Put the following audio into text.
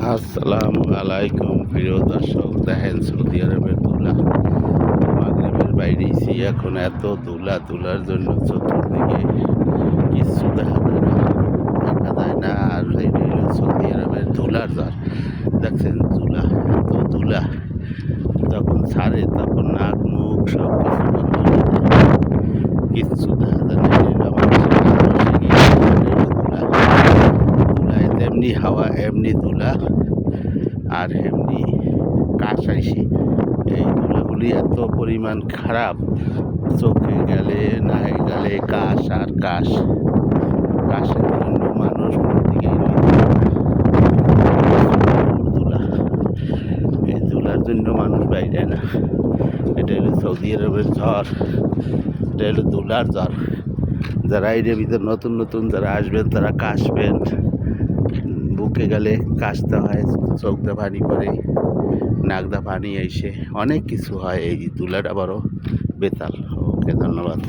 আসসালামু আলাইকুম প্রিয় দর্শক, দেখেন সৌদি আরবের ধুলা। মাগরিবের বাইরেছি, এখন এত ধুলার জন্য চতুর্দিকে কিচ্ছু দেখা যায় না। আর এটা হলো সৌদি আরবের ধুলার জ্বর। দেখছেন ধুলা, এত ধুলা, যখন ছাড়ে তখন নাক মুখ সব কিছু বন্ধ হয়ে যায়, কিচ্ছু দেখা যায় না। এটা ধুলায় তেমনি হাওয়া, এমনি ধুলা, আর এমনি কাশ আইসি। এই ধুলাগুলি এত পরিমাণ খারাপ, চোখে গেলে নাকে গেলে কাশ আর কাশ। কাশের জন্য মানুষ দিকে ধুলা, এই ধুলার জন্য মানুষ বাইরে না। এটা হলো সৌদি আরবের ঝড়, এটা হলো ধুলার ঝড়। যারা এর ভিতরে নতুন যারা আসবেন তারা কাশবেন, বুকে গেলে কাশতে হয়, চোখ দিয়ে পানি পড়ে, নাক দিয়ে পানি এসে অনেক কিছু হয়। এই ধুলাটা বড় বেতাল। ওকে, ধন্যবাদ।